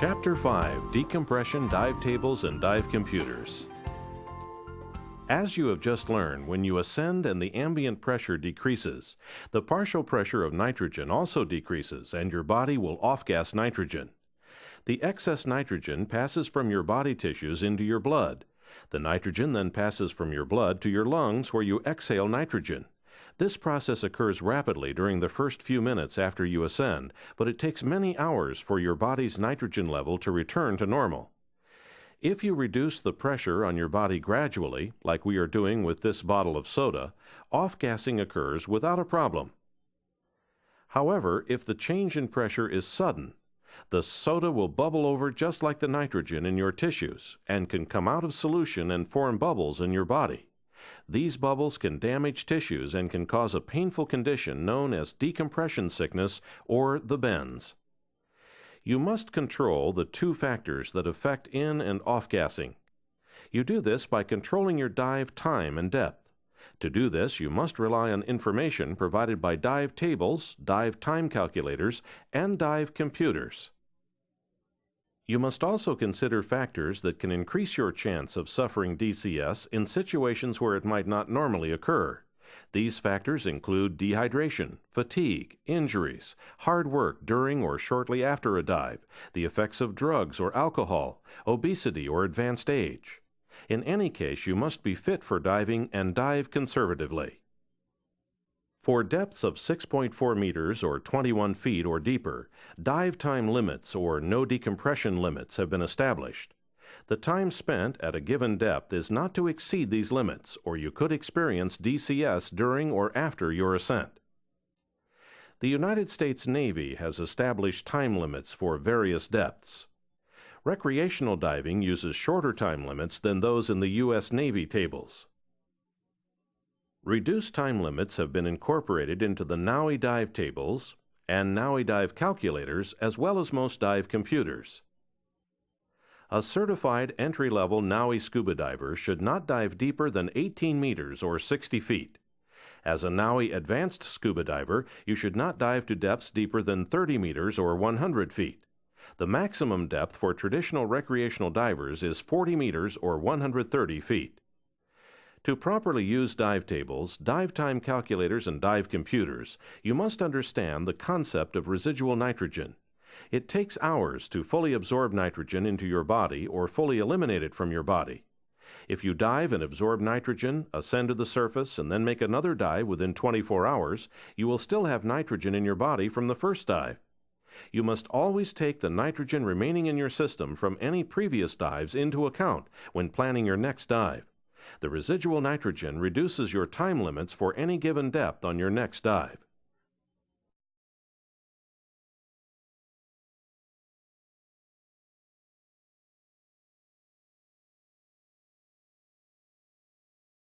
Chapter 5, Decompression Dive Tables and Dive Computers. As you have just learned, when you ascend and the ambient pressure decreases, the partial pressure of nitrogen also decreases and your body will off-gas nitrogen. The excess nitrogen passes from your body tissues into your blood. The nitrogen then passes from your blood to your lungs where you exhale nitrogen. This process occurs rapidly during the first few minutes after you ascend, but it takes many hours for your body's nitrogen level to return to normal. If you reduce the pressure on your body gradually, like we are doing with this bottle of soda, off-gassing occurs without a problem. However, if the change in pressure is sudden, the soda will bubble over just like the nitrogen in your tissues and can come out of solution and form bubbles in your body. These bubbles can damage tissues and can cause a painful condition known as decompression sickness or the bends. You must control the two factors that affect in- and off-gassing. You do this by controlling your dive time and depth. To do this, you must rely on information provided by dive tables, dive time calculators, and dive computers. You must also consider factors that can increase your chance of suffering DCS in situations where it might not normally occur. These factors include dehydration, fatigue, injuries, hard work during or shortly after a dive, the effects of drugs or alcohol, obesity or advanced age. In any case, you must be fit for diving and dive conservatively. For depths of 6.4 meters or 21 feet or deeper, dive time limits or no decompression limits have been established. The time spent at a given depth is not to exceed these limits, or you could experience DCS during or after your ascent. The United States Navy has established time limits for various depths. Recreational diving uses shorter time limits than those in the U.S. Navy tables. Reduced time limits have been incorporated into the NAUI dive tables and NAUI dive calculators as well as most dive computers. A certified entry-level NAUI scuba diver should not dive deeper than 18 meters or 60 feet. As a NAUI advanced scuba diver, you should not dive to depths deeper than 30 meters or 100 feet. The maximum depth for traditional recreational divers is 40 meters or 130 feet. To properly use dive tables, dive time calculators, and dive computers, you must understand the concept of residual nitrogen. It takes hours to fully absorb nitrogen into your body or fully eliminate it from your body. If you dive and absorb nitrogen, ascend to the surface, and then make another dive within 24 hours, you will still have nitrogen in your body from the first dive. You must always take the nitrogen remaining in your system from any previous dives into account when planning your next dive. The residual nitrogen reduces your time limits for any given depth on your next dive.